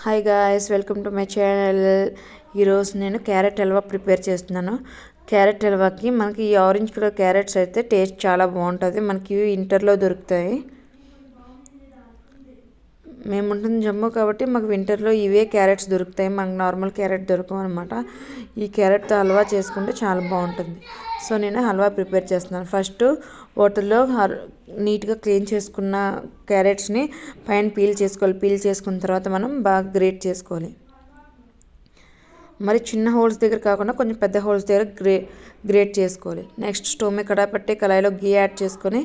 Hi guys, welcome to my channel. ఈరోజు నేను carrot halwa prepare చేస్తున్నాను. క్యారెట్ హల్వాకి మనకి ఈ ఆరెంజ్ కలర్ క్యారెట్స్ అయితే టేస్ట్ చాలా బాగుంటుంది. మనకి వింటర్లో దొరుకుతాయి. మేము ఉంటుంది జమ్మూ కాబట్టి మాకు వింటర్లో ఇవే క్యారెట్స్ దొరుకుతాయి. మనకు నార్మల్ క్యారెట్ దొరకవు అనమాట. ఈ క్యారెట్తో హల్వా చేసుకుంటే చాలా బాగుంటుంది. సో నేను హల్వా ప్రిపేర్ చేస్తున్నాను. ఫస్ట్ వాటర్లో నీట్గా క్లీన్ చేసుకున్న క్యారెట్స్ని పైన పీల్ చేసుకోవాలి. పీల్ చేసుకున్న తర్వాత మనం బాగా గ్రేట్ చేసుకోవాలి. మరి చిన్న హోల్స్ దగ్గర కాకుండా కొంచెం పెద్ద హోల్స్ దగ్గర గ్రేట్ చేసుకోవాలి. నెక్స్ట్ స్టవ్ మీద కడాయి పెట్టి కళాయిలో గీ యాడ్ చేసుకొని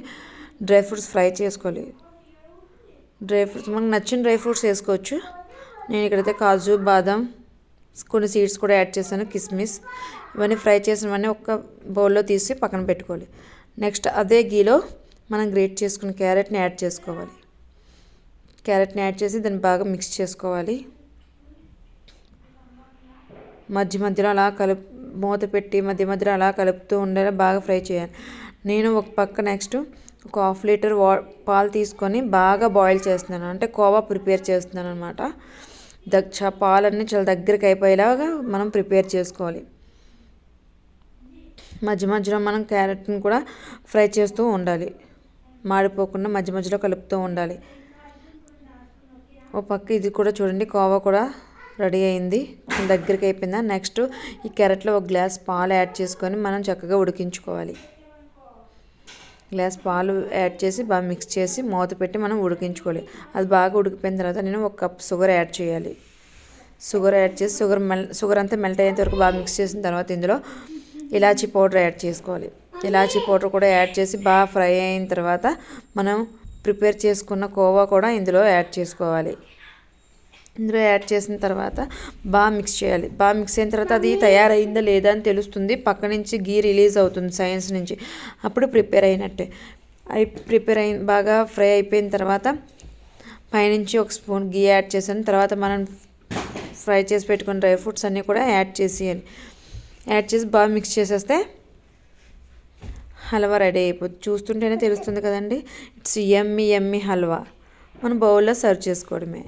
డ్రై ఫ్రూట్స్ ఫ్రై చేసుకోవాలి. డ్రై ఫ్రూట్స్ మనకు నచ్చిన డ్రై ఫ్రూట్స్ వేసుకోవచ్చు. నేను ఇక్కడైతే కాజు, బాదం, కొన్ని సీడ్స్ కూడా యాడ్ చేశాను, కిస్మిస్. ఇవన్నీ ఫ్రై చేసినవన్నీ ఒక బౌల్లో తీసి పక్కన పెట్టుకోవాలి. నెక్స్ట్ అదే గీలో మనం గ్రేట్ చేసుకున్న క్యారెట్ని యాడ్ చేసుకోవాలి. క్యారెట్ని యాడ్ చేసి దాన్ని బాగా మిక్స్ చేసుకోవాలి. మధ్య మధ్యలో అలా మూత పెట్టి మధ్య మధ్యలో అలా కలుపుతూ ఉండేలా బాగా ఫ్రై చేయాలి. నేను ఒక పక్క నెక్స్ట్ ఒక 1/2 లీటర్ పాలు తీసుకొని బాగా బాయిల్ చేస్తున్నాను. అంటే కోవా ప్రిపేర్ చేస్తున్నాను అనమాట. పాలన్నీ చాలా దగ్గరికి అయిపోయేలాగా మనం ప్రిపేర్ చేసుకోవాలి. మధ్య మధ్యలో మనం క్యారెట్ని కూడా ఫ్రై చేస్తూ ఉండాలి. మాడిపోకుండా మధ్య మధ్యలో కలుపుతూ ఉండాలి. ఓ పక్క ఇది కూడా చూడండి, కోవా కూడా రెడీ అయింది, దగ్గరికి అయిపోయిందా. నెక్స్ట్ ఈ క్యారెట్లో ఒక గ్లాస్ పాలు యాడ్ చేసుకొని మనం చక్కగా ఉడికించుకోవాలి. గ్లాస్ పాలు యాడ్ చేసి బాగా మిక్స్ చేసి మూత పెట్టి మనం ఉడికించుకోవాలి. అది బాగా ఉడికిపోయిన తర్వాత నేను 1 కప్ షుగర్ యాడ్ చేయాలి. షుగర్ యాడ్ చేసి షుగర్ అంతా మెల్ట్ అయ్యేంత వరకు బాగా మిక్స్ చేసిన తర్వాత ఇందులో ఇలాచీ పౌడర్ యాడ్ చేసుకోవాలి. ఇలాచీ పౌడర్ కూడా యాడ్ చేసి బాగా ఫ్రై అయిన తర్వాత మనం ప్రిపేర్ చేసుకున్న కోవా కూడా ఇందులో యాడ్ చేసుకోవాలి. ఇందులో యాడ్ చేసిన తర్వాత బాగా మిక్స్ చేయాలి. బాగా మిక్స్ అయిన తర్వాత అది తయారైందా లేదా అని తెలుస్తుంది. పక్క నుంచి గీ రిలీజ్ అవుతుంది సైన్స్ నుంచి. అప్పుడు ప్రిపేర్ అయినట్టే. బాగా ఫ్రై అయిపోయిన తర్వాత పైనుంచి 1 స్పూన్ గీ యాడ్ చేసాను. తర్వాత మనం ఫ్రై చేసి పెట్టుకున్న డ్రై ఫ్రూట్స్ అన్నీ కూడా యాడ్ చేసి బాగా మిక్స్ చేసేస్తే హల్వా రెడీ అయిపోతుంది. చూస్తుంటేనే తెలుస్తుంది కదండి. ఇట్స్ యమ్మీ హల్వా. మనం బౌల్లో సర్వ్ చేసుకోవడమే.